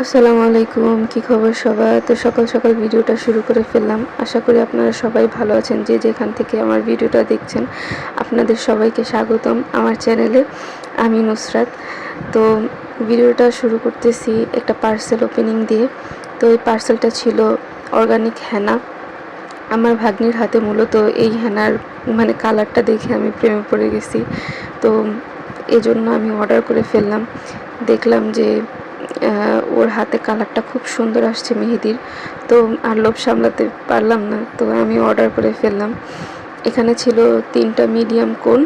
আসসালামু আলাইকুম, কি খবর সবার? তো সকাল সকাল ভিডিওটা শুরু করে ফেললাম। আশা করি আপনারা সবাই ভালো আছেন, যে যেখান থেকে আমার ভিডিওটা দেখছেন। আপনাদের সবাইকে স্বাগতম আমার চ্যানেলে। আমি নুসরাত। তো ভিডিওটা শুরু করতেছি একটা পার্সেল ওপেনিং দিয়ে। তো এই পার্সেলটা ছিল অর্গানিক হেনা। আমার ভাগ্নির হাতে মূলত এই হেনার কালারটা দেখে আমি প্রেমে পড়ে গেছি। তো এজন্য আমি অর্ডার করে ফেললাম। দেখলাম যে ওর হাতে কালারটা খুব সুন্দর আসছে মেহেদির। তো আর লোভ সামলাতে পারলাম না, তো আমি অর্ডার করে ফেললাম। এখানে ছিল 3টা মিডিয়াম কোন,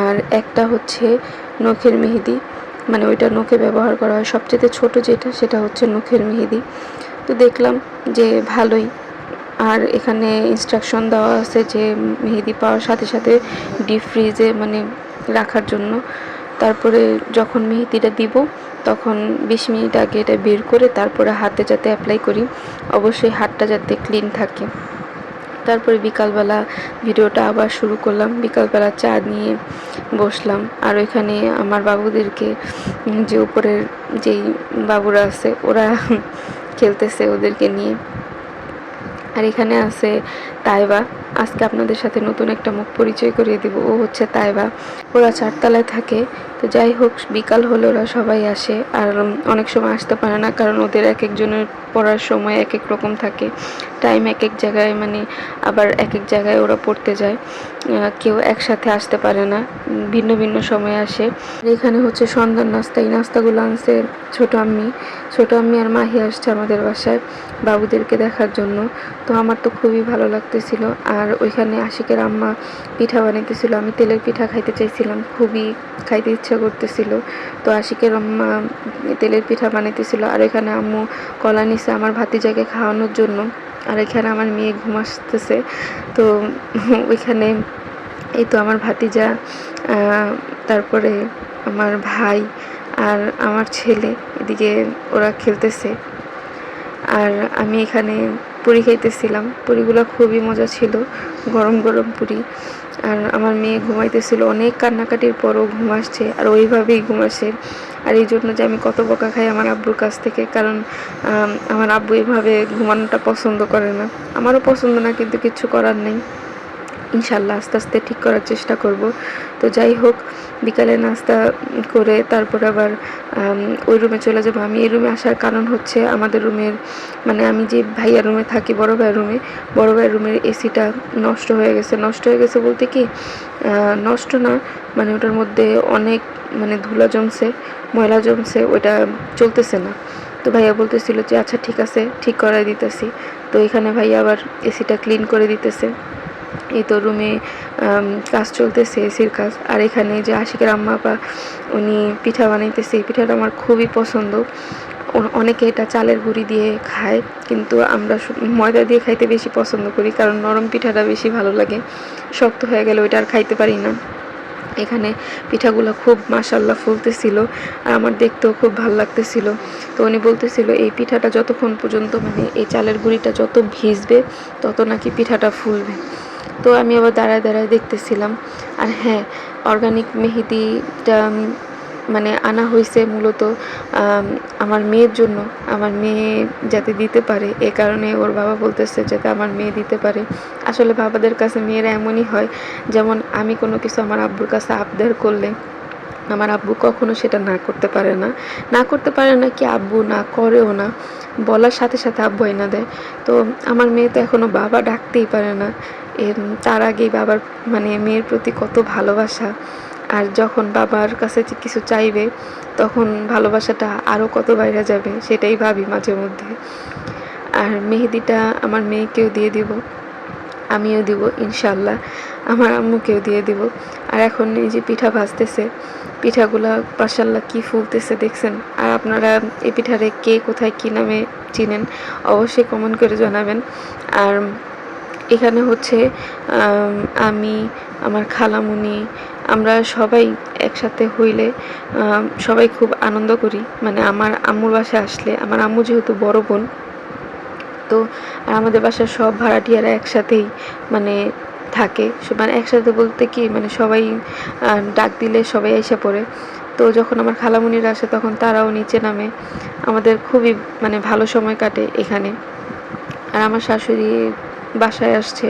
আর একটা হচ্ছে নখের মেহেদি, ওইটা নখে ব্যবহার করা হয়। সবচেয়ে ছোট যেটা, সেটা হচ্ছে নখের মেহেদি। তো দেখলাম যে ভালোই। আর এখানে ইনস্ট্রাকশন দেওয়া আছে যে মেহেদি পাওয়ার সাথে সাথে ডিপ ফ্রিজে রাখার জন্য। তারপরে যখন মেহেদিটা দিব তখন 20 মিনিট আগে এটা বের করে তারপরে হাতে যাতে অ্যাপ্লাই করি, অবশ্যই হাতটা যাতে ক্লিন থাকে। তারপরে বিকালবেলা ভিডিওটা আবার শুরু করলাম। বিকালবেলা চা নিয়ে বসলাম, আর ওইখানে আমার বাবুদেরকে, যে উপরের যেই বাবুরা আছে ওরা খেলতেছে ওদেরকে নিয়ে। আর এখানে আছে তাইবা। আজকে আপনাদের সাথে নতুন একটা মুখ পরিচয় করিয়ে দিব। ও হচ্ছে তাইবা। ওরা 4তলায় থাকে। তো যাই হোক, বিকাল হলে ওরা সবাই আসে। আর অনেক সময় আসতে পারে না, কারণ ওদের এক একজনের পড়ার সময় এক এক রকম থাকে, টাইম এক এক জায়গায়, আবার এক এক জায়গায় ওরা পড়তে যায়। কেউ একসাথে আসতে পারে না, ভিন্ন ভিন্ন সময়ে আসে। এখানে হচ্ছে সন্ধ্যার নাস্তা। এই নাস্তাগুলো আনছে ছোট আম্মি আর মাহি আসছে আমাদের বাসায় বাবুদেরকে দেখার জন্য। তো আমার তো খুবই ভালো লাগতেছিল। আর ওইখানে আশিকের আম্মা পিঠা বানাইতেছিল। আমি তেলের পিঠা খাইতে চাইছিলাম, খুবই খাইতে ইচ্ছা করতেছিল। তো আশিকের আম্মা তেলের পিঠা বানাইতেছিল, আর এখানে আম্মু কলা নিছে আমার ভাতিজাকে খাওয়ানোর জন্য। আর এখানে আমার মেয়ে ঘুম আসতেছে। তো ওইখানে এই তো আমার ভাতিজা, তারপরে আমার ভাই আর আমার ছেলে, এদিকে ওরা খেলতেছে। আর আমি এখানে পুরি খাইতেছিলাম। পুরিগুলো খুবই মজা ছিল, গরম গরম পুরি। আর আমার মেয়ে ঘুমাইতেছিল, অনেক কান্নাকাটির পরও ঘুম আসছে, আর ওইভাবেই ঘুম আসে। আর এই জন্য যে আমি কত বকা খাই আমার আব্বুর কাছ থেকে, কারণ আমার আব্বু এভাবে ঘুমানোটা পছন্দ করে না। আমারও পছন্দ না, কিন্তু কিছু করার নেই। ইনশাল্লাহ আস্তে আস্তে ঠিক করার চেষ্টা করব। তো যাই হোক, বিকালে নাস্তা করে তারপর আবার ওই রুমে চলে যাব। আমি এই রুমে আসার কারণ হচ্ছে আমাদের রুমের, আমি যে ভাইয়ার রুমে থাকি, বড় ভাইয়ের রুমের এসিটা নষ্ট হয়ে গেছে বলতে কি, নষ্ট না, ওটার মধ্যে অনেক ধুলা জমছে, ময়লা জমছে, ওইটা চলতেছে না। তো ভাইয়া বলতেছিল যে আচ্ছা ঠিক আছে, ঠিক করাই দিতেছি। তো এখানে ভাইয়া আবার এসিটা ক্লিন করে দিতেছে। এই তো রুমে কাজ চলতেছে, এসির কাজ। আর এখানে যে আশিকের আম্মা আপা, উনি পিঠা বানাইতেছে। এই পিঠাটা আমার খুবই পছন্দ। অনেকে এটা চালের গুঁড়ি দিয়ে খায়, কিন্তু আমরা ময়দা দিয়ে খাইতে বেশি পছন্দ করি, কারণ নরম পিঠাটা বেশি ভালো লাগে। শক্ত হয়ে গেলে ওইটা আর খাইতে পারি না। এখানে পিঠাগুলো খুব মাশাল্লাহ ফুলতেছিল, আর আমার দেখতেও খুব ভালো লাগতেছিল। তো উনি বলতেছিল এই পিঠাটা যতক্ষণ পর্যন্ত এই চালের গুঁড়িটা যত ভিজবে তত নাকি পিঠাটা ফুলবে। তো আমি আবার দাঁড়ায় দাঁড়ায় দেখতেছিলাম। আর হ্যাঁ, অর্গানিক মেহেদিটা আনা হয়েছে মূলত আমার মেয়ের জন্য, আমার মেয়ে যাতে দিতে পারে। এ কারণে ওর বাবা বলতেছে যাতে আমার মেয়ে দিতে পারে। আসলে বাবাদের কাছে মেয়েরা এমনই হয়, যেমন আমি কোনো কিছু আমার আব্বুর কাছে আবদার করলে আমার আব্বু কখনো সেটা না করতে পারে না কি, আব্বু না করেও না, বলার সাথে সাথে আব্বু এনে দেয়। তো আমার মেয়ে তো এখনও বাবা ডাকতেই পারে না। তার আগেই বাবার মেয়ের প্রতি কত ভালোবাসা। আর যখন বাবার কাছে কিছু চাইবে তখন ভালোবাসাটা আরও কত বাইরে যাবে, সেটাই ভাবি মাঝে মধ্যে। আর মেহেদিটা আমার মেয়েকেও দিয়ে দিব, আমিও দিব ইনশাল্লাহ, আমার আম্মুকেও দিয়ে দিব। আর এখন এই যে পিঠা ভাজতেছে, পিঠাগুলা মাশাল্লাহ কি ফুলতেছে দেখছেন। আর আপনারা এই পিঠারে কে কোথায় কী নামে চিনেন অবশ্যই কমেন্ট করে জানাবেন। আর এখানে হচ্ছে আমি, আমার খালামুনি, আমরা সবাই একসাথে হইলে সবাই খুব আনন্দ করি। আমার আম্মুর বাসায় আসলে, আমার আম্মু যেহেতু বড় বোন, তো আর আমাদের বাসার সব ভাড়াটিয়ারা একসাথেই থাকে। একসাথে বলতে কি, সবাই ডাক দিলে সবাই এসে পড়ে। তো যখন আমার খালামণিরা আসে তখন তারাও নিচে নামে, আমাদের খুবই মানে ভালো সময় কাটে এখানে। আর আমার শাশুড়ি বাসায় আসছে,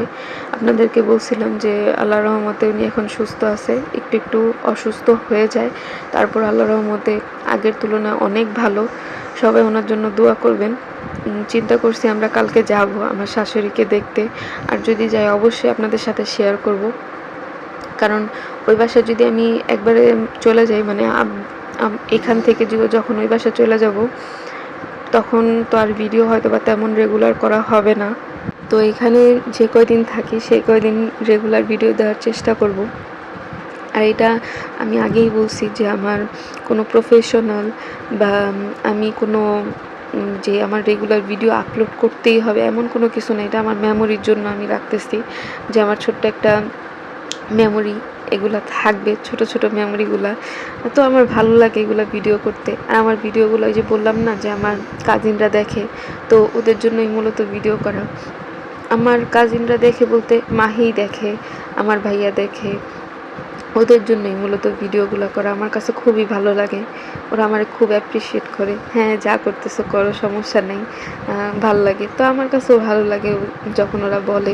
আপনাদেরকে বলছিলাম যে আল্লাহর রহমতে উনি এখন সুস্থ আছে, একটু একটু অসুস্থ হয়ে যায়, তারপর আল্লাহর রহমতে আগের তুলনায় অনেক ভালো। সবাই ওনার জন্য দোয়া করবেন। চিন্তা করছি আমরা কালকে যাব আমার শাশুড়িকে দেখতে, আর যদি যাই অবশ্যই আপনাদের সাথে শেয়ার করব। কারণ ওই বাসায় যদি আমি একবারে চলে যাই, মানে এখান থেকে যখন ওই বাসায় চলে যাব তখন তো আর ভিডিও হয়তো বা তেমন রেগুলার করা হবে না। তো এখানে যে কয়দিন থাকি সেই কয়দিন রেগুলার ভিডিও দেওয়ার চেষ্টা করব। আর এটা আমি আগেই বলছি যে আমার কোনো প্রফেশনাল বা আমি কোনো যে আমার রেগুলার ভিডিও আপলোড করতেই হবে এমন কোনো কিছু না। এটা আমার মেমোরির জন্য আমি রাখতেছি, যে আমার ছোট্ট একটা মেমোরি এগুলা থাকবে, ছোট ছোট মেমোরিগুলা। তো আমার ভালো লাগে এগুলা ভিডিও করতে। আর আমার ভিডিওগুলো ওই যে বললাম না যে আমার কাজিনরা দেখে, তো ওদের জন্যই মূলত ভিডিও করা। আমার কাজিনরা দেখে বলতে মাহি দেখে, আমার ভাইয়া দেখে, ওদের জন্যই মূলত ভিডিওগুলো করা। আমার কাছে খুবই ভালো লাগে, ওরা আমার খুব অ্যাপ্রিসিয়েট করে, হ্যাঁ যা করতেছো করো সমস্যা নেই, ভালো লাগে। তো আমার কাছেও ভালো লাগে যখন ওরা বলে।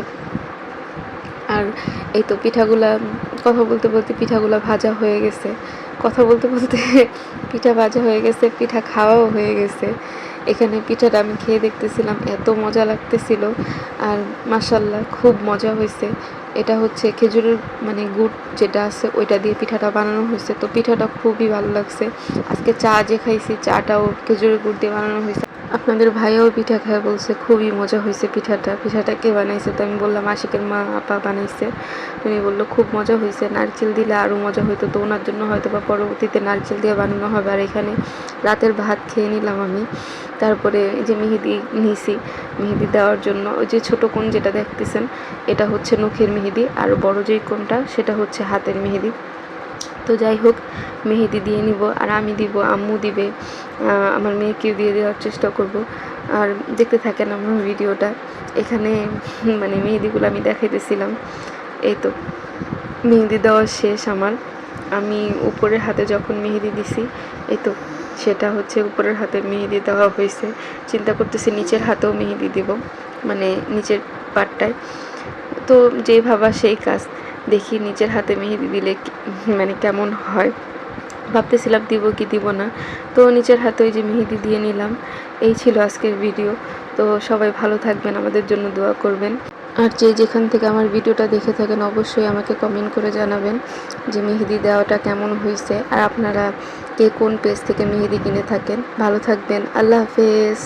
আর এই তো পিঠাগুলা, কথা বলতে বলতে পিঠাগুলা ভাজা হয়ে গেছে, কথা বলতে বলতে পিঠা ভাজা হয়ে গেছে, পিঠা খাওয়াও হয়ে গেছে। এখানে পিঠাটা আমি খেয়ে দেখতেছিলাম, এত মজা লাগতেছিল। আর মাশাল্লাহ খুব মজা হয়েছে। এটা হচ্ছে খেজুরের মানে গুড় যেটা আছে ওইটা দিয়ে পিঠাটা বানানো হয়েছে। তো পিঠাটা খুবই ভালো লাগছে। আজকে চা যে খাইছি চাটাও খেজুরের গুড় দিয়ে বানানো হয়েছে। আপনাদের ভাইয়াও পিঠা খায়, বলছে খুবই মজা হয়েছে পিঠাটা। পিঠাটা কে বানাইছে? তো আমি বললাম আশিকের মা আপা বানাইছে। উনি বললো খুব মজা হয়েছে, নারকেল দিলে আরও মজা হইতো। তো ওনার জন্য হয়তো বা পরবর্তীতে নারকেল দিয়ে বানানো হবে। আর এখানে রাতের ভাত খেয়ে নিলাম আমি। তারপরে এই যে মেহেদি নিছি, মেহেদি দেওয়ার জন্য ওই যে ছোটো কোণ যেটা দেখতেছেন এটা হচ্ছে নখের মেহেদি, আর বড় যেই কোণটা সেটা হচ্ছে হাতের মেহেদি। তো যাই হোক মেহেদি দিয়ে নিব, আর আমি দিব, আম্মু দিবে, আমার মেয়েকেও দিয়ে দেওয়ার চেষ্টা করব। আর দেখতে থাকেন আমার ভিডিওটা। এখানে মানে মেহেদিগুলো আমি দেখাইতেছিলাম। এই তো মেহেদি দেওয়া শেষ আমার। আমি উপরের হাতে যখন মেহেদি দিছি, এই তো সেটা হচ্ছে উপরের হাতে মেহেদি দেওয়া হয়েছে। চিন্তা করতেছি নিচের হাতেও মেহেদি দিব, মানে নিচের পাটটায়। তো যে ভাবা সেই কাজ, দেখি নিচের হাতে মেহেদি দিলে মানে কেমন হয়। ভাবতেছিলাম দিব কি দিব না। তো নিচের হাতে ওই যে মেহেদি দিয়ে নিলাম। এই ছিল আজকের ভিডিও। তো সবাই ভালো থাকবেন, আমাদের জন্য দোয়া করবেন। আর যে যেখান থেকে আমার ভিডিওটা দেখে থাকেন অবশ্যই আমাকে কমেন্ট করে জানাবেন যে মেহেদি দেওয়াটা কেমন হয়েছে, আর আপনারা কে কোন পেজ থেকে মেহেদি কিনে থাকেন। ভালো থাকবেন, আল্লাহ হাফেজ।